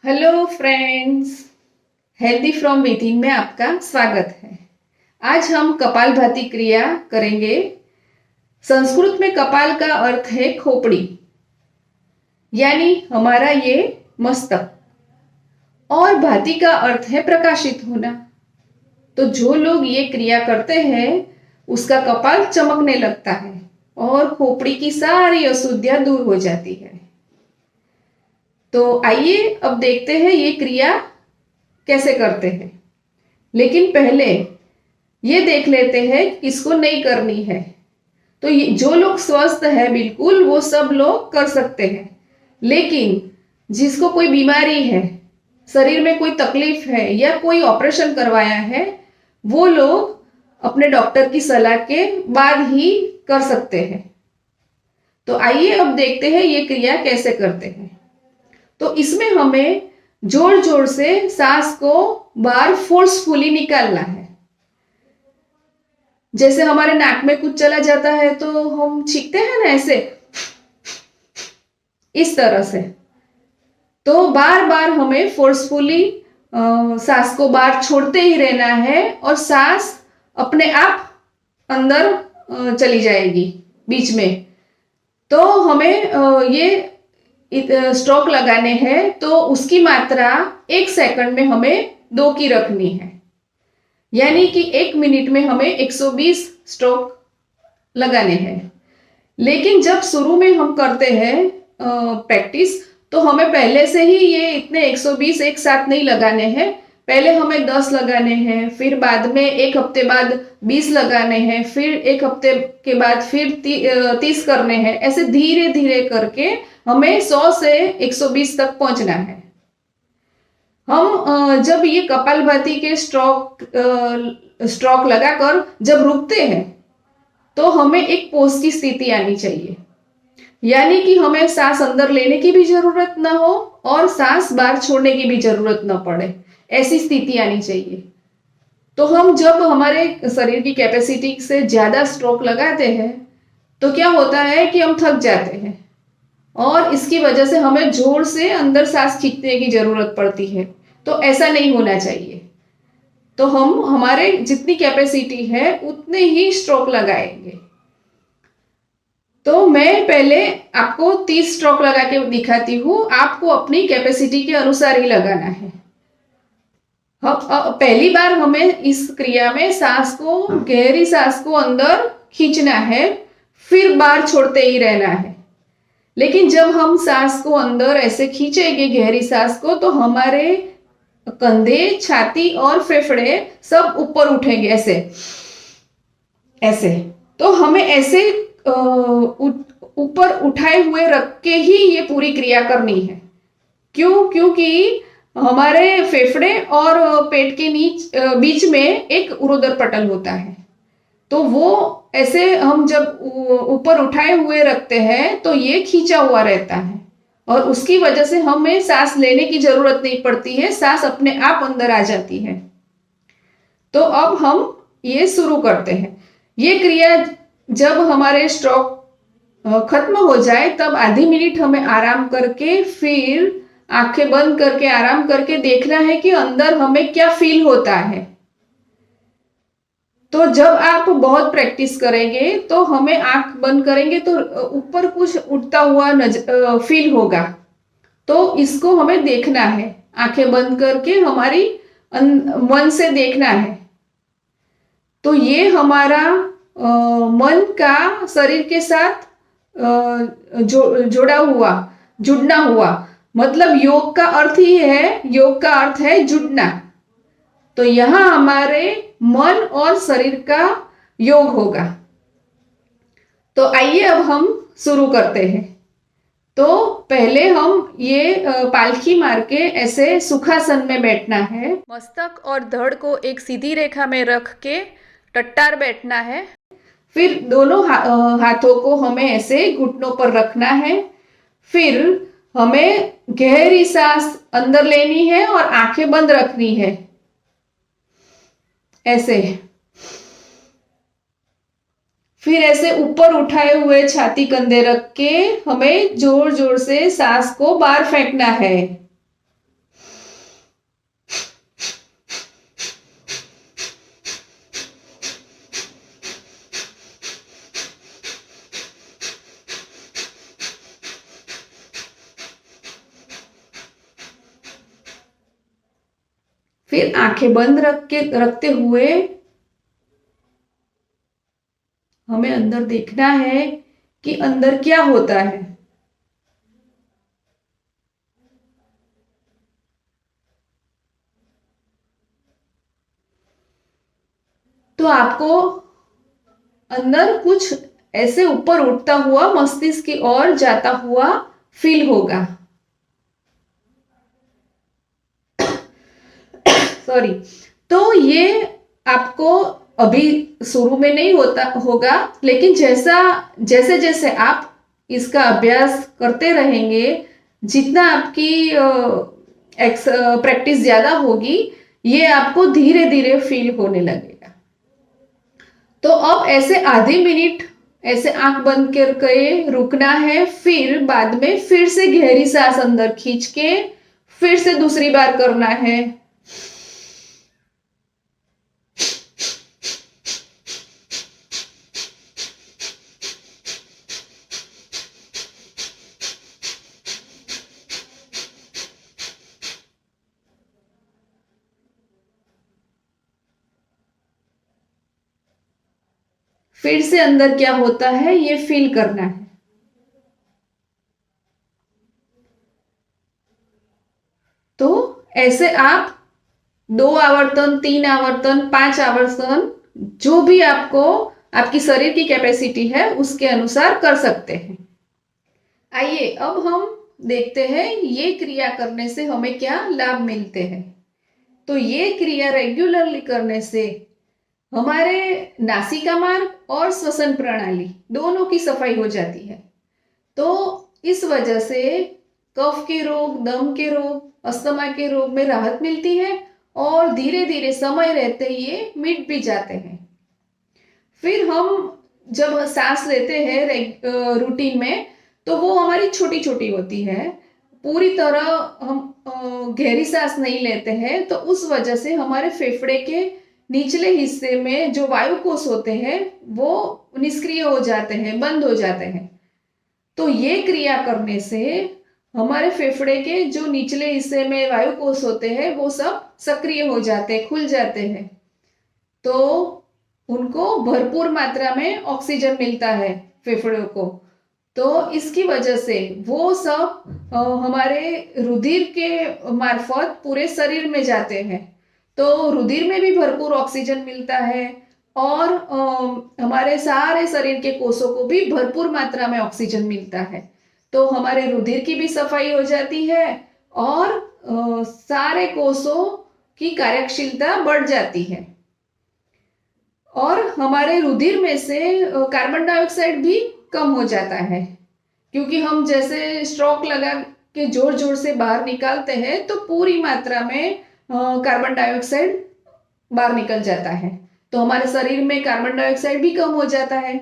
Hello friends, healthy from with in में आपका स्वागत है। आज हम कपालभाति क्रिया करेंगे। संस्कृत में कपाल का अर्थ है खोपड़ी, यानी हमारा ये मस्तक, और भाति का अर्थ है प्रकाशित होना। तो जो लोग ये क्रिया करते हैं उसका कपाल चमकने लगता है और खोपड़ी की सारी अशुद्धियां दूर हो जाती है। तो आइए अब देखते हैं ये क्रिया कैसे करते हैं। लेकिन पहले ये देख लेते हैं किसको नहीं करनी है। तो ये जो लोग स्वस्थ है बिल्कुल वो सब लोग कर सकते हैं, लेकिन जिसको कोई बीमारी है, शरीर में कोई तकलीफ है या कोई ऑपरेशन करवाया है, वो लोग अपने डॉक्टर की सलाह के बाद ही कर सकते हैं। तो आइए अब देखते हैं ये क्रिया कैसे करते हैं। तो इसमें हमें जोर जोर से सांस को बाहर फोर्सफुली निकालना है। जैसे हमारे नाक में कुछ चला जाता है तो हम छींकते हैं ना, ऐसे इस तरह से। तो बार बार हमें फोर्सफुली सांस को बाहर छोड़ते ही रहना है और सांस अपने आप अंदर चली जाएगी बीच में। तो हमें ये स्ट्रोक लगाने हैं तो उसकी मात्रा 1 सेकंड में हमें 2 की रखनी है, यानी कि 1 मिनट में हमें 120 स्ट्रोक लगाने हैं। लेकिन जब शुरू में हम करते हैं प्रैक्टिस, तो हमें पहले से ही ये इतने 120 एक साथ नहीं लगाने हैं। पहले हमें 10 लगाने हैं, फिर बाद में 1 हफ्ते बाद 20 लगाने हैं, फिर 1 हफ्ते के बाद फिर 30 करने हैं। ऐसे धीरे धीरे करके हमें 100 से 120 तक पहुंचना है। हम जब ये कपालभाति के स्ट्रोक लगाकर जब रुकते हैं तो हमें एक पोज की स्थिति आनी चाहिए, यानी कि हमें सांस अंदर लेने की भी जरूरत ना हो और सांस बाहर छोड़ने की भी जरूरत ना पड़े, ऐसी स्थिति आनी चाहिए। तो हम जब हमारे शरीर की कैपेसिटी से ज्यादा स्ट्रोक लगाते हैं तो क्या होता है कि हम थक जाते हैं और इसकी वजह से हमें जोर से अंदर सांस खींचने की जरूरत पड़ती है। तो ऐसा नहीं होना चाहिए। तो हम हमारे जितनी कैपेसिटी है उतने ही स्ट्रोक लगाएंगे। तो मैं पहले आपको 30 स्ट्रोक लगा के दिखाती हूँ, आपको अपनी कैपेसिटी के अनुसार ही लगाना है। पहली बार हमें इस क्रिया में सांस को, गहरी सांस को अंदर खींचना है, फिर बाहर छोड़ते ही रहना है। लेकिन जब हम सांस को अंदर ऐसे खींचेंगे गहरी सांस को, तो हमारे कंधे, छाती और फेफड़े सब ऊपर उठेंगे, ऐसे ऐसे। तो हमें ऐसे ऊपर उठाए हुए रख के ही ये पूरी क्रिया करनी है। क्योंकि हमारे फेफड़े और पेट के बीच में एक उरोदर पटल होता है। तो वो ऐसे हम जब ऊपर उठाए हुए रखते हैं तो ये खींचा हुआ रहता है और उसकी वजह से हमें सांस लेने की जरूरत नहीं पड़ती है, सांस अपने आप अंदर आ जाती है। तो अब हम ये शुरू करते हैं। ये क्रिया जब हमारे स्ट्रोक खत्म हो जाए तब आधी मिनट हमें आराम करके, फिर आंखें बंद करके आराम करके देखना है कि अंदर हमें क्या फील होता है। तो जब आप बहुत प्रैक्टिस करेंगे तो हमें आंख बंद करेंगे तो ऊपर कुछ उठता हुआ फील होगा। तो इसको हमें देखना है, आंखें बंद करके हमारी मन से देखना है। तो ये हमारा मन का शरीर के साथ जुड़ना हुआ, मतलब योग का अर्थ ही है, योग का अर्थ है जुड़ना। तो यहां हमारे मन और शरीर का योग होगा। तो आइए अब हम शुरू करते हैं। तो पहले हम ये पालखी मार के ऐसे सुखासन में बैठना है। मस्तक और धड़ को एक सीधी रेखा में रख के टट्टार बैठना है। फिर दोनों हाथों को हमें ऐसे घुटनों पर रखना है। फिर हमें गहरी सांस अंदर लेनी है और आंखें बंद रखनी है, ऐसे। फिर ऐसे ऊपर उठाए हुए छाती कंधे रख के हमें जोर जोर से सांस को बाहर फेंकना है। फिर आंखें बंद रखते हुए हमें अंदर देखना है कि अंदर क्या होता है। तो आपको अंदर कुछ ऐसे ऊपर उठता हुआ मस्तिष्क की ओर जाता हुआ फील होगा। सॉरी। तो ये आपको अभी शुरू में नहीं होता होगा, लेकिन जैसे जैसे आप इसका अभ्यास करते रहेंगे, जितना आपकी प्रैक्टिस ज्यादा होगी, ये आपको धीरे धीरे फील होने लगेगा। तो अब ऐसे आधे मिनट ऐसे आंख बंद करके रुकना है, फिर बाद में फिर से गहरी सांस अंदर खींच के फिर से दूसरी बार करना है। फिर से अंदर क्या होता है ये फील करना है। तो ऐसे आप 2 आवर्तन, 3 आवर्तन, 5 आवर्तन, जो भी आपको आपकी शरीर की कैपेसिटी है उसके अनुसार कर सकते हैं। आइए अब हम देखते हैं ये क्रिया करने से हमें क्या लाभ मिलते हैं। तो ये क्रिया रेगुलरली करने से हमारे नासिका मार्ग और श्वसन प्रणाली दोनों की सफाई हो जाती है। तो इस वजह से कफ के रोग, दम के रोग, अस्थमा के रोग में राहत मिलती है और धीरे धीरे समय रहते ये मिट भी जाते हैं। फिर हम जब सांस लेते हैं रूटीन में, तो वो हमारी छोटी छोटी होती है, पूरी तरह हम गहरी सांस नहीं लेते हैं। तो उस वजह से हमारे फेफड़े के निचले हिस्से में जो वायु कोष होते हैं वो निष्क्रिय हो जाते हैं, बंद हो जाते हैं। तो ये क्रिया करने से हमारे फेफड़े के जो निचले हिस्से में वायु कोष होते हैं वो सब सक्रिय हो जाते हैं, खुल जाते हैं। तो उनको भरपूर मात्रा में ऑक्सीजन मिलता है फेफड़ों को। तो इसकी वजह से वो सब हमारे रुधिर के मार्फत पूरे शरीर में जाते हैं। तो रुधिर में भी भरपूर ऑक्सीजन मिलता है और हमारे सारे शरीर के कोषों को भी भरपूर मात्रा में ऑक्सीजन मिलता है। तो हमारे रुधिर की भी सफाई हो जाती है और सारे कोषों की कार्यशीलता बढ़ जाती है। और हमारे रुधिर में से कार्बन डाइऑक्साइड भी कम हो जाता है, क्योंकि हम जैसे स्ट्रोक लगा के जोर जोर से बाहर निकालते हैं तो पूरी मात्रा में कार्बन डाइऑक्साइड बाहर निकल जाता है। तो हमारे शरीर में कार्बन डाइऑक्साइड भी कम हो जाता है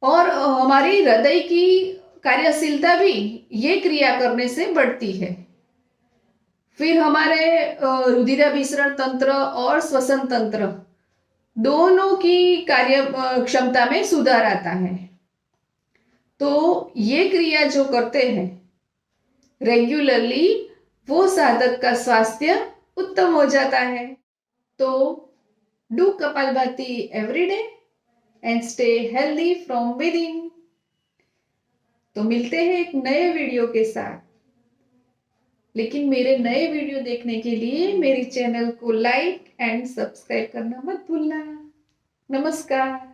और हमारी हृदय की कार्यशीलता भी ये क्रिया करने से बढ़ती है। फिर हमारे रुधिराभिसरण तंत्र और श्वसन तंत्र दोनों की कार्य क्षमता में सुधार आता है। तो ये क्रिया जो करते हैं रेगुलरली, वो साधक का स्वास्थ्य उत्तम हो जाता है। तो do kapalbhati every day and stay healthy from with in. तो मिलते हैं एक नए वीडियो के साथ, लेकिन मेरे नए वीडियो देखने के लिए मेरी चैनल को लाइक एंड सब्सक्राइब करना मत भूलना। नमस्कार।